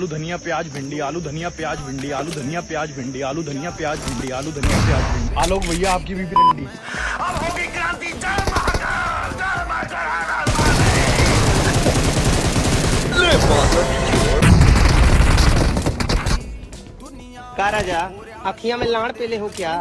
आलू धनिया प्याज भिंडी, आलू धनिया प्याज भिंडी, आलू धनिया प्याज भिंडी, आलू धनिया प्याज भिंडी, आलू धनिया प्याज भिंडी। आलोक भैया आपकी भी भिंडी। अब होगी क्रांति। जय महाकाल, जय महाकाल। का राजा अखियां में लाड़ पेले हो क्या?